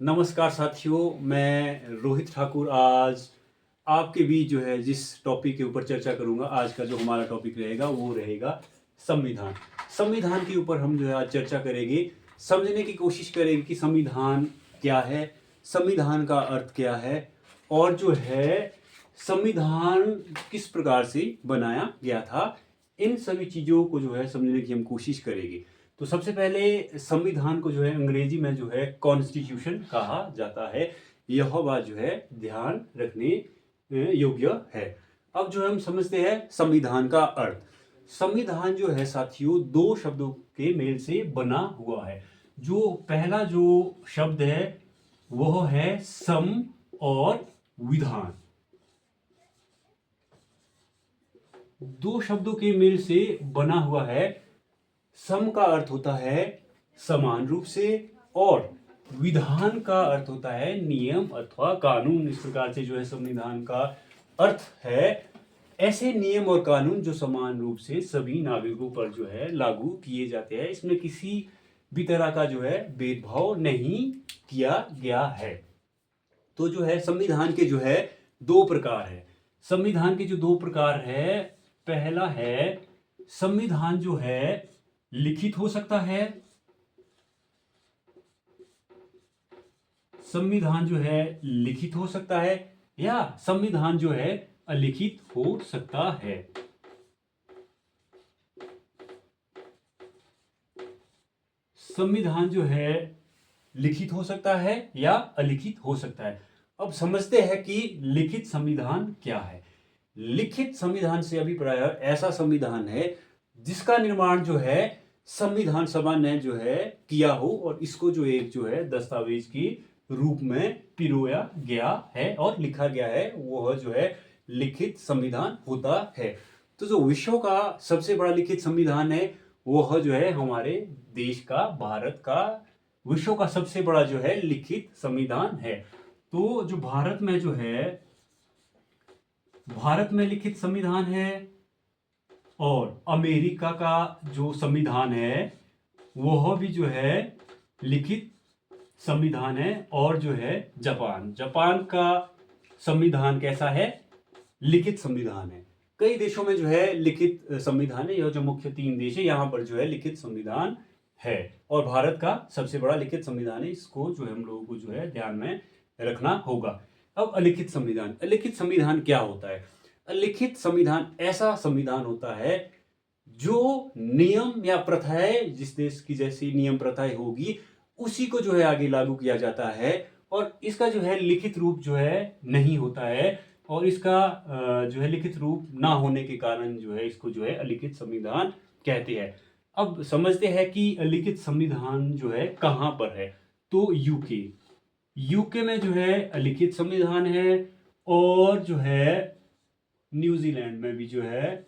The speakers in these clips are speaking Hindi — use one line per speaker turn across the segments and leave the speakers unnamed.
नमस्कार साथियों, मैं रोहित ठाकुर आज आपके बीच जो है जिस टॉपिक के ऊपर चर्चा करूंगा, आज का जो हमारा टॉपिक रहेगा वो रहेगा संविधान। संविधान के ऊपर हम जो है आज चर्चा करेंगे, समझने की कोशिश करेंगे कि संविधान क्या है, संविधान का अर्थ क्या है और जो है संविधान किस प्रकार से बनाया गया था। इन सभी चीज़ों को जो है समझने की हम कोशिश करेंगे। तो सबसे पहले संविधान को जो है अंग्रेजी में जो है कॉन्स्टिट्यूशन कहा जाता है। यह बात जो है ध्यान रखने योग्य है। अब जो हम समझते हैं संविधान का अर्थ। संविधान जो है साथियों दो शब्दों के मेल से बना हुआ है। जो पहला जो शब्द है वह है सम और विधान। दो शब्दों के मेल से बना हुआ है। सम का अर्थ होता है समान रूप से और विधान का अर्थ होता है नियम अथवा कानून। इस प्रकार से जो है संविधान का अर्थ है ऐसे नियम और कानून जो समान रूप से सभी नागरिकों पर जो है लागू किए जाते हैं। इसमें किसी भी तरह का जो है भेदभाव नहीं किया गया है। तो जो है संविधान के जो है दो प्रकार है। संविधान के जो दो प्रकार है, पहला है संविधान जो है लिखित हो सकता है। संविधान जो है लिखित हो सकता है या संविधान जो है अलिखित हो सकता है। संविधान जो है लिखित हो सकता है या अलिखित हो सकता है। अब समझते हैं कि लिखित संविधान क्या है। लिखित संविधान से अभिप्राय ऐसा संविधान है जिसका निर्माण जो है संविधान सभा ने जो है किया हो और इसको जो एक जो है दस्तावेज की रूप में पिरोया गया है और लिखा गया है, वह जो है लिखित संविधान होता है। तो जो विश्व का सबसे बड़ा लिखित संविधान है वह जो है हमारे देश का, भारत का विश्व का सबसे बड़ा जो है लिखित संविधान है। तो जो भारत में जो है, भारत में लिखित संविधान है और अमेरिका का जो संविधान है वह भी जो है लिखित संविधान है। और जो है जापान का संविधान कैसा है? लिखित संविधान है। कई देशों में जो है लिखित संविधान है। यह जो मुख्य तीन देश है यहाँ पर जो है लिखित संविधान है और भारत का सबसे बड़ा लिखित संविधान है। इसको जो है हम लोगों को जो है ध्यान में रखना होगा। अब अलिखित संविधान, अलिखित संविधान क्या होता है? अलिखित संविधान ऐसा संविधान होता है जो नियम या प्रथाएं, जिस देश की जैसी नियम प्रथाएं होगी उसी को जो है आगे लागू किया जाता है और इसका जो है लिखित रूप जो है नहीं होता है और इसका जो है लिखित रूप ना होने के कारण जो है इसको जो है अलिखित संविधान कहते हैं। अब समझते हैं कि अलिखित संविधान जो है कहाँ पर है। तो यूके में जो है अलिखित संविधान है और जो है न्यूजीलैंड में भी जो है,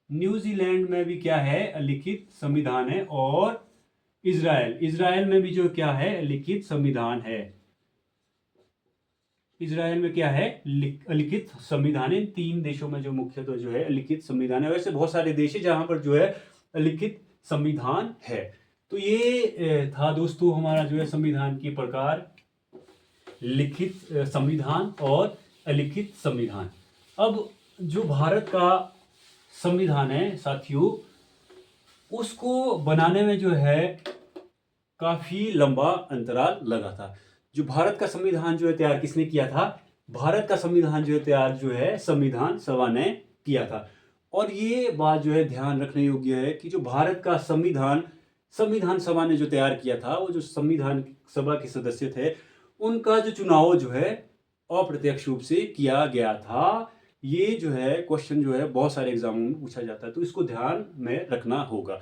न्यूजीलैंड में भी क्या है अलिखित संविधान है और इजराइल में भी जो क्या है लिखित संविधान है। इजराइल में क्या है अलिखित संविधान है। तीन देशों में जो मुख्यतः जो है लिखित संविधान है। वैसे बहुत सारे देश है जहां पर जो है लिखित संविधान है। तो ये था दोस्तों हमारा जो है संविधान के प्रकार, लिखित संविधान और अलिखित संविधान। अब जो भारत का संविधान है साथियों, उसको बनाने में जो है काफी लंबा अंतराल लगा था। जो भारत का संविधान जो है तैयार किसने किया था? भारत का संविधान जो है तैयार जो है संविधान सभा ने किया था। और ये बात जो है ध्यान रखने योग्य है कि जो भारत का संविधान सभा ने जो तैयार किया था, वो जो संविधान सभा के सदस्य थे उनका जो चुनाव जो है अप्रत्यक्ष रूप से किया गया था। ये जो है क्वेश्चन जो है बहुत सारे एग्जामों में पूछा जाता है, तो इसको ध्यान में रखना होगा।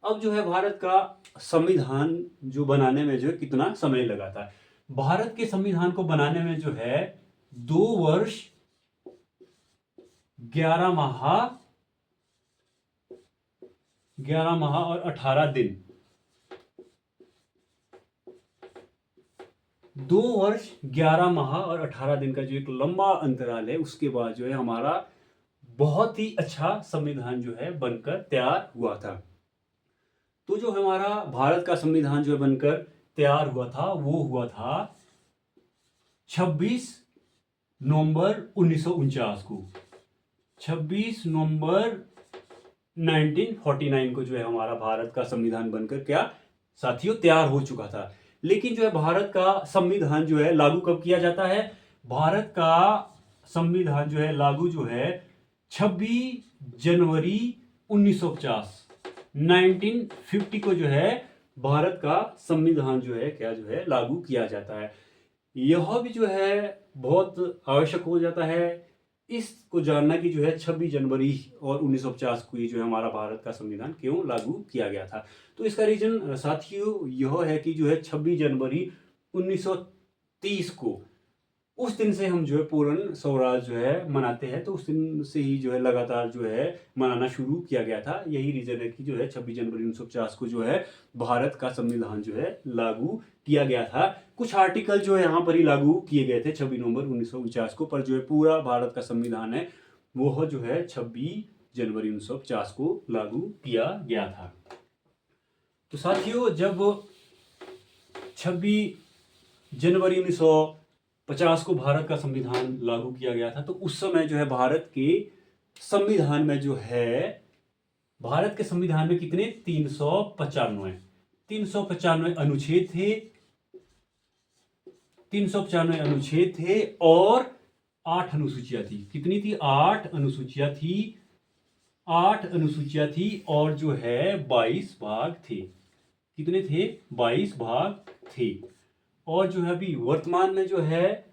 अब जो है भारत का संविधान जो बनाने में जो है कितना समय लगा था? भारत के संविधान को बनाने में जो है 2 वर्ष 11 माह और 18 दिन, 2 वर्ष 11 माह और 18 दिन का जो एक लंबा अंतराल है, उसके बाद जो है हमारा बहुत ही अच्छा संविधान जो है बनकर तैयार हुआ था। तो जो हमारा भारत का संविधान जो है बनकर तैयार हुआ था वो हुआ था 26 नवंबर 1949 को। 26 नवंबर 1949 को जो है हमारा भारत का संविधान बनकर क्या साथियों तैयार हो चुका था। लेकिन जो है भारत का संविधान जो है लागू कब किया जाता है? भारत का संविधान जो है लागू जो है 26 जनवरी 1950 1950 को जो है भारत का संविधान जो है क्या जो है लागू किया जाता है। यह भी जो है बहुत आवश्यक हो जाता है इसको जानना कि जो है 26 जनवरी और 1950 को ही जो है हमारा भारत का संविधान क्यों लागू किया गया था। तो इसका रीजन साथियों यह है कि जो है 26 जनवरी 1930 को उस दिन से हम जो है पूर्ण स्वराज जो है मनाते हैं। तो उस दिन से ही जो है लगातार जो है मनाना शुरू किया गया था। यही रीजन है कि जो है 26 जनवरी 1950 को जो है भारत का संविधान जो है लागू किया गया था। कुछ आर्टिकल जो है यहाँ पर ही लागू किए गए थे 26 नवंबर 1949 को, पर जो है पूरा भारत का संविधान है वो जो है 26 जनवरी 1950 को लागू किया गया था। तो साथियों जब 26 जनवरी 1950 को भारत का संविधान लागू किया गया था तो उस समय जो है भारत के संविधान में जो है भारत के संविधान में कितने 395 अनुच्छेद थे। 395 अनुच्छेद थे और 8 अनुसूचियां थी। कितनी थी? 8 अनुसूचियां थी। 8 अनुसूचियां थी और जो है 22 भाग थे। कितने थे? 22 भाग थे। और जो है अभी वर्तमान में जो है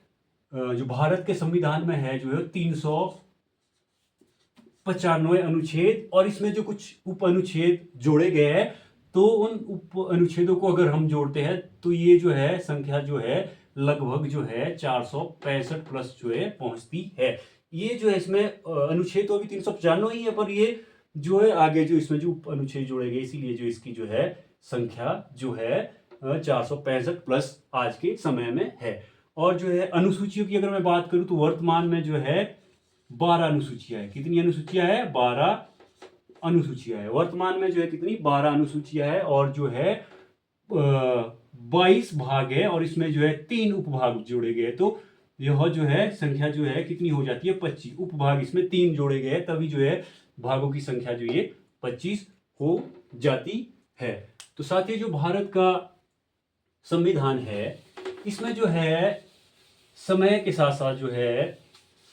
जो भारत के संविधान में है जो है 395 अनुच्छेद और इसमें जो कुछ उप अनुच्छेद जोड़े गए हैं तो उन उप अनुच्छेदों को अगर हम जोड़ते हैं तो ये जो है संख्या जो है लगभग जो है 465 प्लस जो है पहुंचती है। ये जो है इसमें अनुच्छेद तो अभी 395 ही है, पर ये जो है आगे जो इसमें जो उप अनुच्छेद जोड़े गए इसीलिए जो इसकी जो है संख्या जो है 465 प्लस आज के समय में है। और जो है अनुसूचियों की अगर मैं बात करूं तो वर्तमान में जो है 12 अनुसूचियां है। कितनी अनुसूचियां है? 12 अनुसूचियां है वर्तमान में जो है। कितनी? 12 अनुसूचियां है और जो है 22 भाग है और इसमें जो है 3 उपभाग जोड़े गए तो यह जो है संख्या जो है कितनी हो जाती है? 25 उपभाग इसमें 3 जोड़े गए तभी जो है भागों की संख्या जो ये 25 हो जाती है। तो साथ ही जो भारत का संविधान है इसमें जो है समय के साथ साथ जो है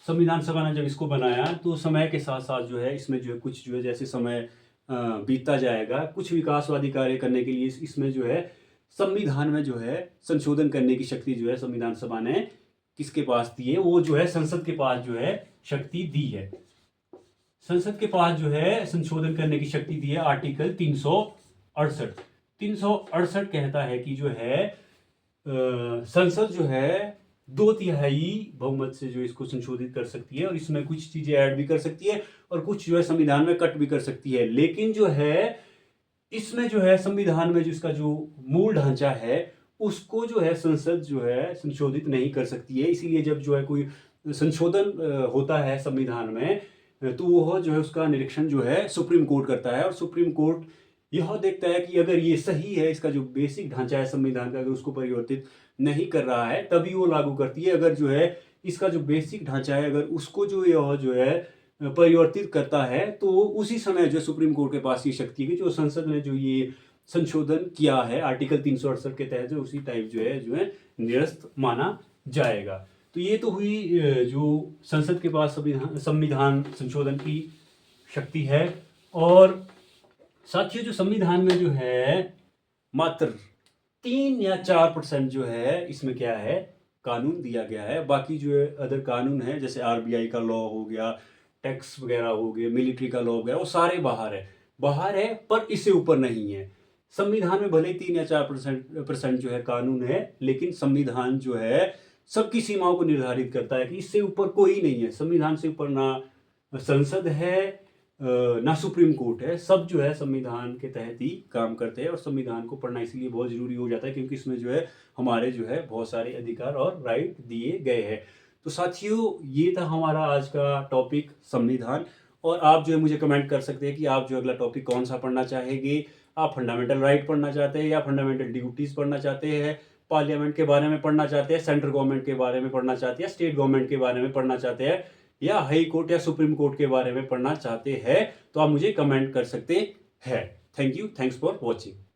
संविधान सभा ने जब इसको बनाया तो समय के साथ साथ जो है इसमें जो है कुछ जो है जैसे समय बीतता जाएगा कुछ विकासवादी कार्य करने के लिए इसमें जो है संविधान में जो है संशोधन करने की शक्ति जो है संविधान सभा ने किसके पास दी है? वो जो है संसद के पास जो है शक्ति दी है। संसद के पास जो है संशोधन करने की शक्ति दी है। आर्टिकल 368 कहता है कि जो है संसद जो है 2/3 बहुमत से जो इसको संशोधित कर सकती है और इसमें कुछ चीजें ऐड भी कर सकती है और कुछ जो है संविधान में कट भी कर सकती है। लेकिन जो है इसमें जो है संविधान में जो इसका जो मूल ढांचा है उसको जो है संसद जो है संशोधित नहीं कर सकती है। इसीलिए जब जो है कोई संशोधन होता है संविधान में तो वह जो है उसका निरीक्षण जो है सुप्रीम कोर्ट करता है और सुप्रीम कोर्ट यह देखता है कि अगर ये सही है इसका जो बेसिक ढांचा है संविधान का अगर उसको परिवर्तित नहीं कर रहा है तभी वो लागू करती है। अगर जो है इसका जो बेसिक ढांचा है अगर उसको जो यह जो है परिवर्तित करता है तो उसी समय जो सुप्रीम कोर्ट के पास ये शक्ति है कि जो संसद ने जो ये संशोधन किया है आर्टिकल 368 के तहत जो उसी टाइप जो है निरस्त माना जाएगा। तो ये तो हुई जो संसद के पास संविधान संशोधन की शक्ति है। और साथियों जो संविधान में जो है मात्र 3 या 4% जो है इसमें क्या है कानून दिया गया है। बाकी जो है अदर कानून है जैसे आरबीआई का लॉ हो गया, टैक्स वगैरह हो गया, मिलिट्री का लॉ हो गया, वो सारे बाहर है पर इससे ऊपर नहीं है। संविधान में भले ही 3 या 4% जो है कानून है लेकिन संविधान जो है सबकी सीमाओं को निर्धारित करता है कि इससे ऊपर कोई नहीं है। संविधान से ऊपर ना संसद है ना सुप्रीम कोर्ट है। सब जो है संविधान के तहत ही काम करते हैं और संविधान को पढ़ना इसलिए बहुत जरूरी हो जाता है क्योंकि इसमें जो है हमारे जो है बहुत सारे अधिकार और राइट दिए गए हैं। तो साथियों ये था हमारा आज का टॉपिक संविधान। और आप जो है मुझे कमेंट कर सकते हैं कि आप जो अगला टॉपिक कौन सा पढ़ना चाहेंगे। आप फंडामेंटल राइट पढ़ना चाहते हैं या फंडामेंटल ड्यूटीज़ पढ़ना चाहते हैं, पार्लियामेंट के बारे में पढ़ना चाहते हैं, सेंट्रल गवर्नमेंट के बारे में पढ़ना चाहते हैं, स्टेट गवर्नमेंट के बारे में पढ़ना चाहते हैं, या हाई कोर्ट या सुप्रीम कोर्ट के बारे में पढ़ना चाहते हैं, तो आप मुझे कमेंट कर सकते हैं। Thank you, thanks for watching.